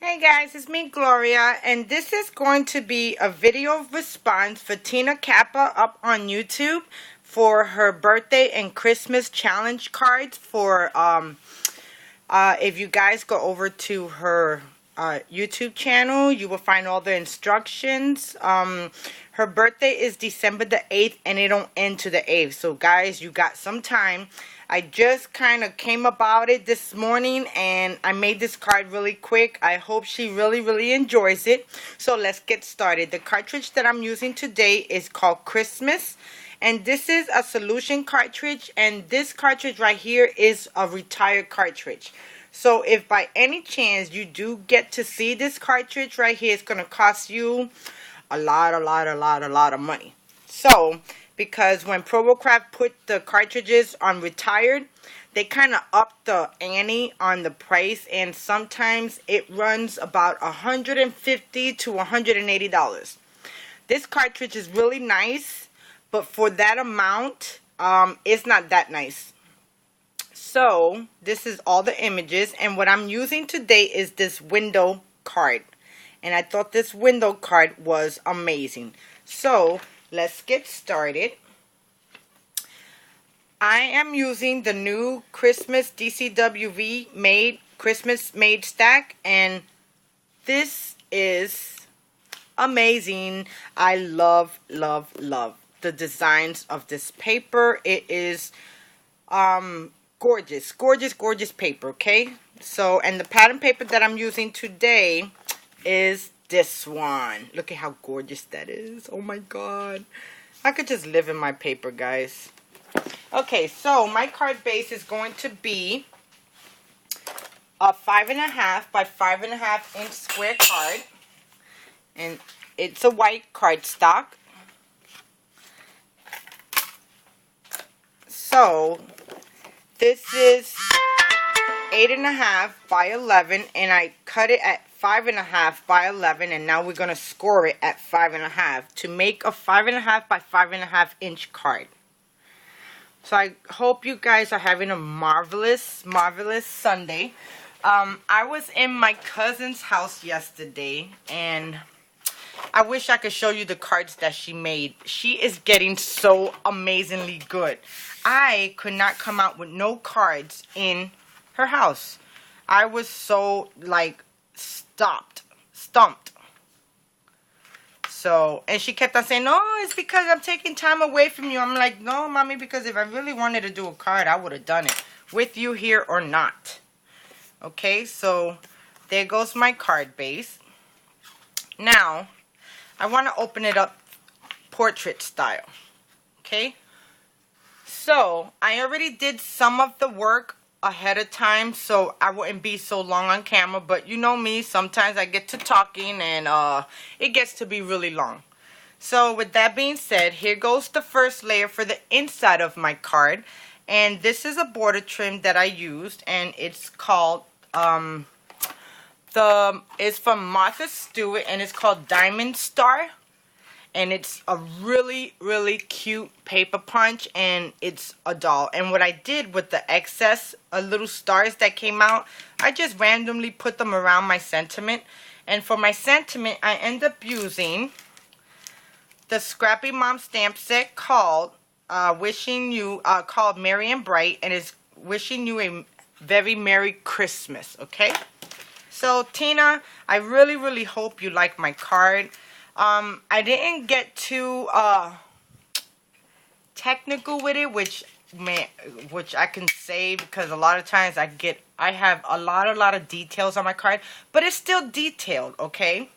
Hey guys, it's me Gloria, and this is going to be a video response for Tina Kappa up on YouTube for her birthday and Christmas challenge cards for if you guys go over to her YouTube channel, you will find all the instructions. Her birthday is December the 8th and it don't end to the 8th. So guys, you got some time. I just kind of came about it this morning and I made this card really quick. I hope she really enjoys it. So let's get started. The cartridge that I'm using today is called Christmas. And this is a solution cartridge, and this cartridge right here is a retired cartridge. So if by any chance you do get to see this cartridge right here, it's going to cost you a lot of money. So because when Probocraft put the cartridges on retired, they kind of up the ante on the price, and sometimes it runs about $150 to $180. This cartridge is really nice, but for that amount, it's not that nice. So this is all the images, and what I'm using today is this window card, and I thought this window card was amazing. So let's get started. I am using the new Christmas DCWV made Christmas made stack, and this is amazing. I love the designs of this paper. It is gorgeous paper. Okay, so, and the pattern paper that I'm using today is this one. Look at how gorgeous that is. Oh my god, I could just live in my paper, guys. Okay, so my card base is going to be a 5.5 by 5.5 inch square card, and it's a white cardstock. So this is 8.5 by 11, and I cut it at 5.5 by 11, and now we're going to score it at 5.5 to make a 5.5 by 5.5 inch card. So I hope you guys are having a marvelous Sunday. I was in my cousin's house yesterday, and I wish I could show you the cards that she made. She is getting so amazingly good. I could not come out with no cards in her house. I was so, like, stumped. So, and she kept on saying, no, it's because I'm taking time away from you. I'm like, no, mommy, because if I really wanted to do a card, I would have done it with you here or not. Okay, so there goes my card base. Now, I want to open it up portrait style. Okay, so I already did some of the work ahead of time, so I wouldn't be so long on camera, but you know me, sometimes I get to talking and it gets to be really long. So with that being said, here goes the first layer for the inside of my card, and this is a border trim that I used, and it's called it's from Martha Stewart, and it's called Diamond Star. And it's a really cute paper punch, and it's a doll. And what I did with the excess little stars that came out, I just randomly put them around my sentiment. And for my sentiment, I end up using the Scrappy Mom stamp set called called Merry and Bright, and it's wishing you a very Merry Christmas. Okay, so Tina, I really hope you like my card. I didn't get too technical with it, which I can say, because a lot of times I have a lot of details on my card, but it's still detailed. Okay,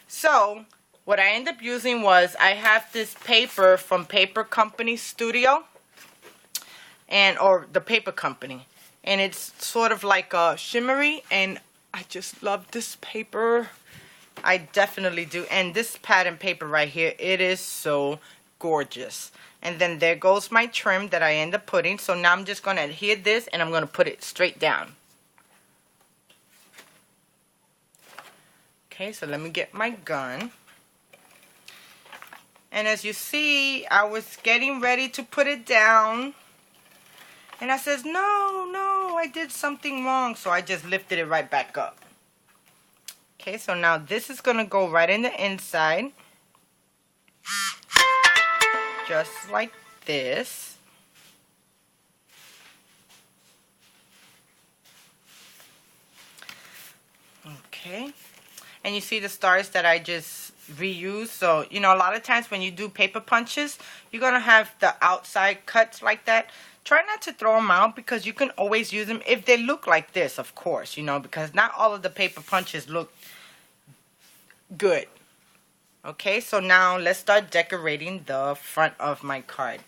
so what I ended up using was, I have this paper from Paper Company Studio, or the paper company, and it's sort of like a shimmery, and I just love this paper. I definitely do. And this pattern paper right here, it is so gorgeous. And then there goes my trim that I end up putting. So now I'm just going to adhere this, and I'm going to put it straight down. Okay, so let me get my gun. And as you see, I was getting ready to put it down, and I says, no, I did something wrong. So I just lifted it right back up. Okay, so now this is going to go right in the inside. Just like this. Okay. And you see the stars that I just reused. So, you know, a lot of times when you do paper punches, you're going to have the outside cuts like that. Try not to throw them out because you can always use them if they look like this, of course, you know, because not all of the paper punches look good. Okay, so now let's start decorating the front of my card.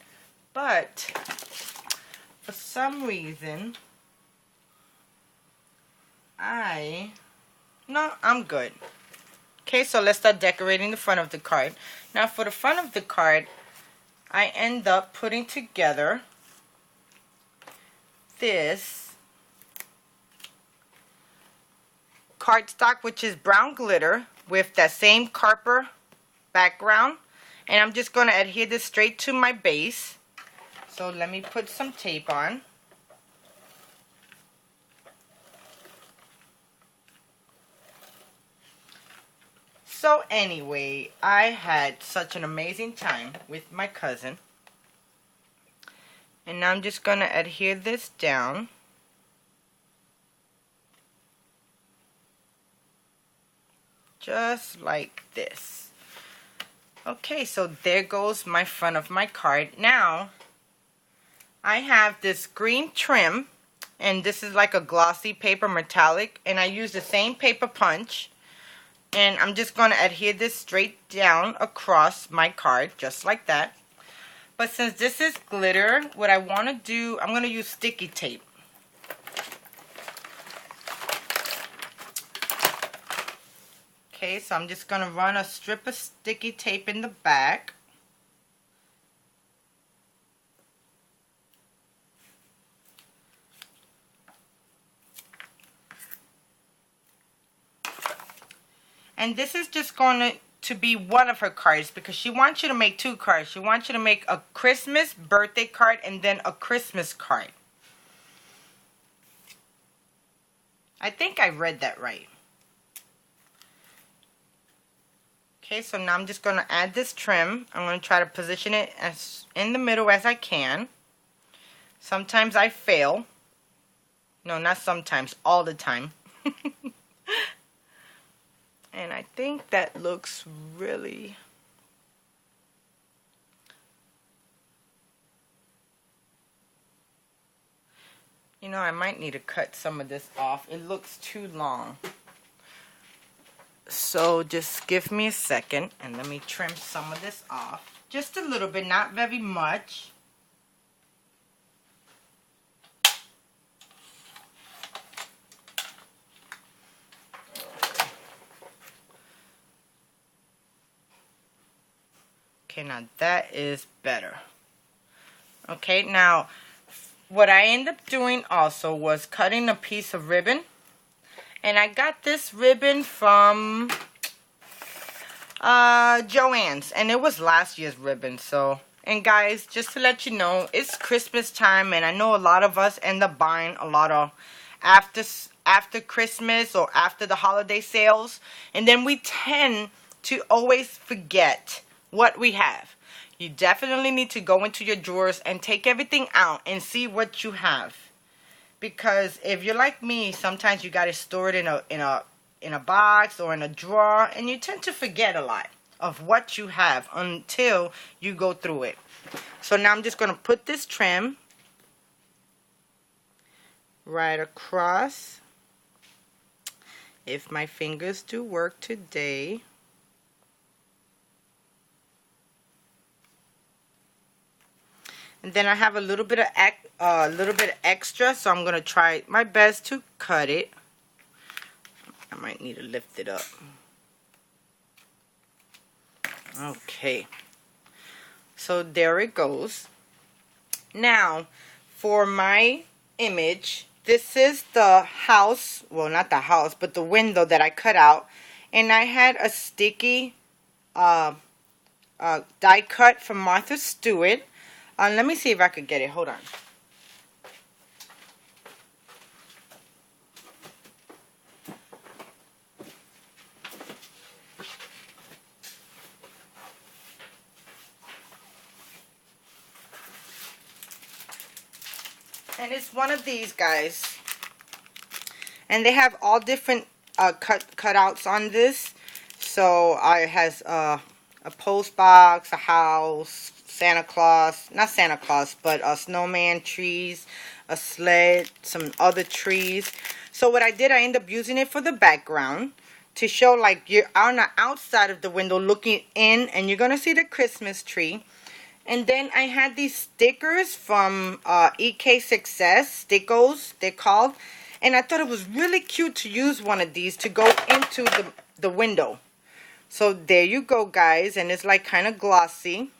But for some reason, I'm good. Okay, so let's start decorating the front of the card. Now for the front of the card, I end up putting together this cardstock, which is brown glitter with that same Carper background. And I'm just going to adhere this straight to my base. So let me put some tape on. So anyway, I had such an amazing time with my cousin. And now I'm just going to adhere this down. Just like this. Okay, so there goes my front of my card. Now, I have this green trim. And this is like a glossy paper metallic. And I use the same paper punch. And I'm just going to adhere this straight down across my card, just like that. But since this is glitter, what I want to do, I'm going to use sticky tape. Okay, so I'm just going to run a strip of sticky tape in the back. And this is just going to be one of her cards because she wants you to make two cards. She wants you to make a Christmas birthday card and then a Christmas card. I think I read that right. Okay, so now I'm just going to add this trim. I'm going to try to position it as in the middle as I can. Sometimes I fail. No, not sometimes, all the time. And I think that looks really... You know, I might need to cut some of this off. It looks too long. So just give me a second and let me trim some of this off. Just a little bit, not very much. Okay, now that is better. Okay, now what I ended up doing also was cutting a piece of ribbon. And I got this ribbon from Joann's. And it was last year's ribbon. So, and guys, just to let you know, it's Christmas time. And I know a lot of us end up buying a lot of after Christmas or after the holiday sales. And then we tend to always forget what we have. You definitely need to go into your drawers and take everything out and see what you have. Because if you're like me, sometimes you got to store it in a box or in a drawer, and you tend to forget a lot of what you have until you go through it. So now I'm just going to put this trim right across. If my fingers do work today. And then I have a little bit of extra, so I'm going to try my best to cut it. I might need to lift it up. Okay. So there it goes. Now, for my image, this is the house, well, not the house, but the window that I cut out. And I had a sticky die cut from Martha Stewart. Let me see if I could get it. Hold on. And it's one of these guys. And they have all different cutouts on this. So it has a post box, a house, Santa Claus, not Santa Claus, but a snowman, trees, a sled, some other trees. So what I did, I ended up using it for the background to show like you're on the outside of the window looking in, and you're going to see the Christmas tree. And then I had these stickers from EK Success, Stickos, they're called. And I thought it was really cute to use one of these to go into the window. So there you go, guys. And it's like kind of glossy.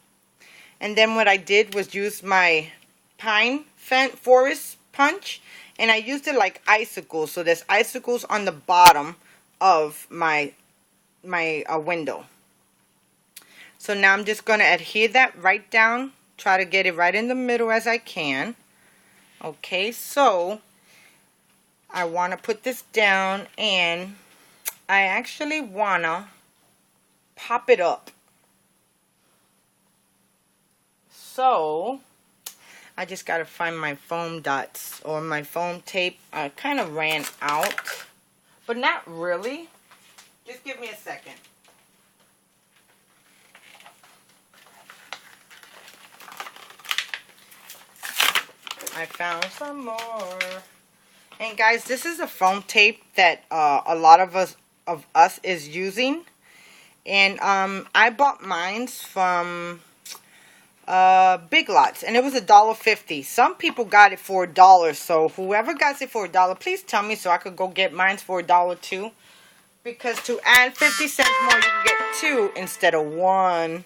And then what I did was use my pine forest punch. And I used it like icicles. So there's icicles on the bottom of my window. So now I'm just going to adhere that right down. Try to get it right in the middle as I can. Okay, so I want to put this down, and I actually want to pop it up. So I just got to find my foam dots or my foam tape. I kind of ran out, but not really. Just give me a second. I found some more. And guys, this is a foam tape that a lot of us is using. And I bought mine from Big Lots, and it was $1.50. Some people got it for $1. So whoever got it for $1, please tell me so I could go get mine for $1 too. Because to add 50 cents more, you can get 2 instead of 1.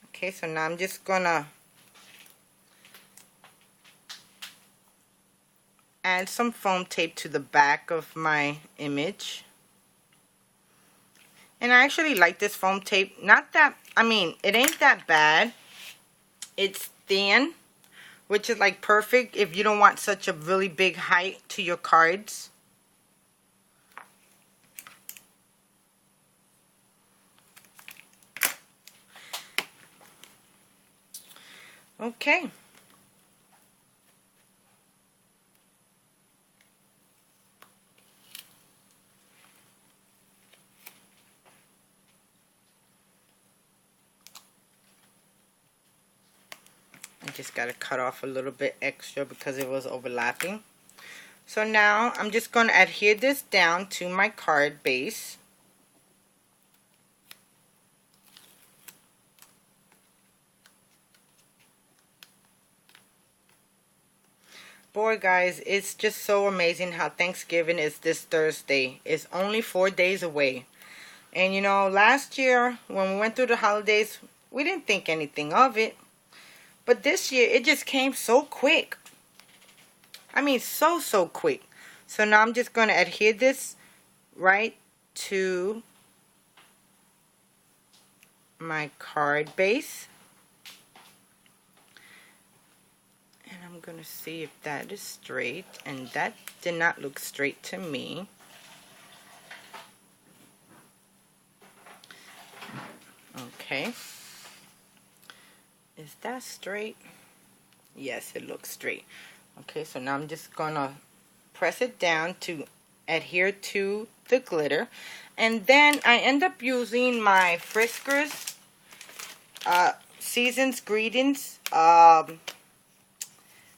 Okay, so now I'm just gonna add some foam tape to the back of my image. And I actually like this foam tape. Not that, I mean, it ain't that bad. It's thin, which is like perfect if you don't want such a really big height to your cards. Okay. I just got to cut off a little bit extra because it was overlapping. So now I'm just going to adhere this down to my card base. Boy, guys, it's just so amazing how Thanksgiving is this Thursday. It's only 4 days away. And you know, last year when we went through the holidays, we didn't think anything of it. But this year, it just came so quick. I mean, so quick. So now I'm just going to adhere this right to my card base. And I'm going to see if that is straight. And that did not look straight to me. Okay. Is that straight? Yes, it looks straight. Okay, so now I'm just going to press it down to adhere to the glitter. And then I end up using my Friskers Season's Greetings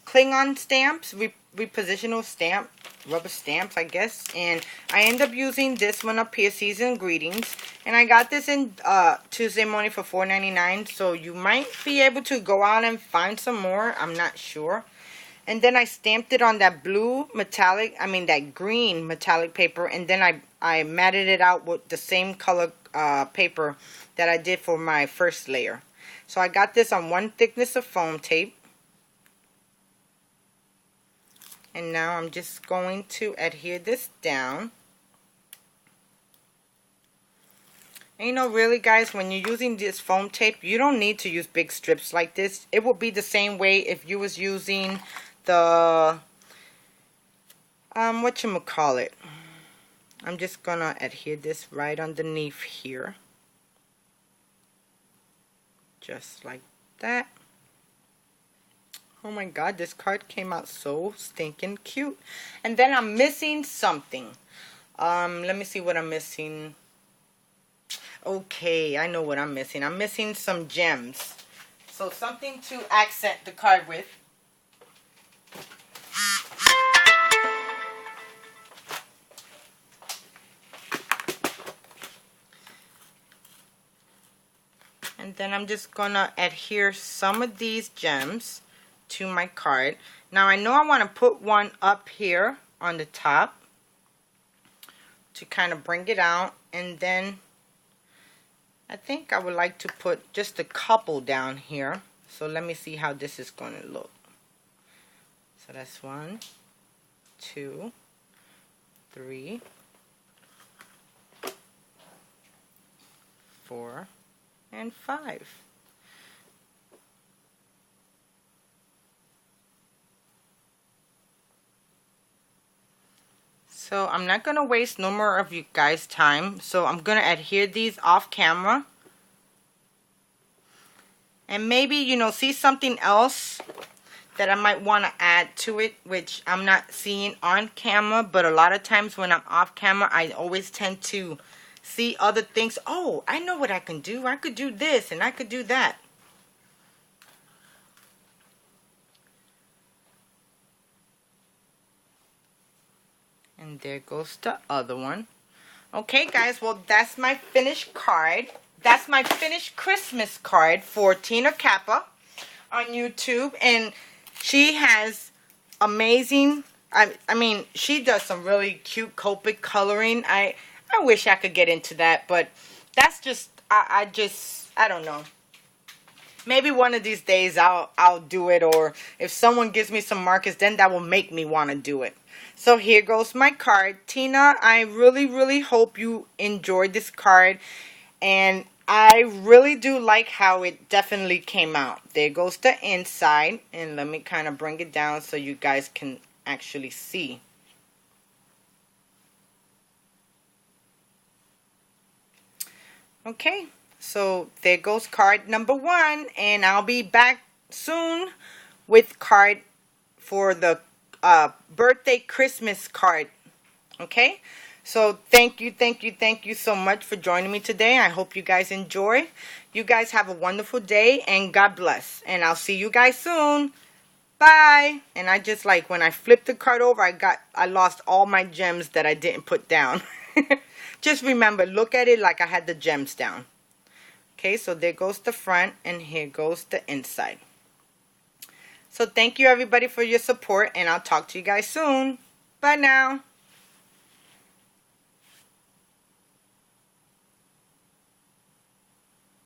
Klingon stamps, repositional stamp, rubber stamps, I guess. And I end up using this one up here, Season Greetings. And I got this in Tuesday morning for $4.99. So you might be able to go out and find some more. I'm not sure. And then I stamped it on that blue metallic, that green metallic paper. And then I matted it out with the same color paper that I did for my first layer. So I got this on 1 thickness of foam tape. And now I'm just going to adhere this down. And you know, really guys, when you're using this foam tape, you don't need to use big strips like this. It will be the same way if you was using the, whatchamacallit. I'm just going to adhere this right underneath here. Just like that. Oh my god, this card came out so stinking cute. And then I'm missing something. Let me see what I'm missing. Okay, I know what I'm missing. I'm missing some gems. So something to accent the card with. And then I'm just gonna adhere some of these gems to my card. Now I know I want to put one up here on the top to kind of bring it out, and then I think I would like to put just a couple down here. So let me see how this is going to look. So that's 1, 2, 3, 4, and 5. So I'm not going to waste no more of you guys' time. So I'm going to adhere these off camera. And maybe, you know, see something else that I might want to add to it, which I'm not seeing on camera. But a lot of times when I'm off camera, I always tend to see other things. Oh, I know what I can do. I could do this and I could do that. And there goes the other one. Okay, guys, well, that's my finished card. That's my finished Christmas card for Tina Kappa on YouTube. And she has amazing, I mean, she does some really cute Copic coloring. I wish I could get into that, but that's just, I don't know. Maybe one of these days I'll do it, or if someone gives me some markers, then that will make me want to do it. So here goes my card. Tina, I really, really hope you enjoyed this card. And I really do like how it definitely came out. There goes the inside. And let me kind of bring it down so you guys can actually see. Okay, so there goes card number 1. And I'll be back soon with card for the birthday Christmas card. Okay, so thank you so much for joining me today. I hope you guys enjoy. You guys have a wonderful day, and God bless, and I'll see you guys soon. Bye. And I just, like, when I flipped the card over, I lost all my gems that I didn't put down. Just remember, look at it like I had the gems down. Okay, so there goes the front, and here goes the inside. So thank you everybody for your support, and I'll talk to you guys soon. Bye now.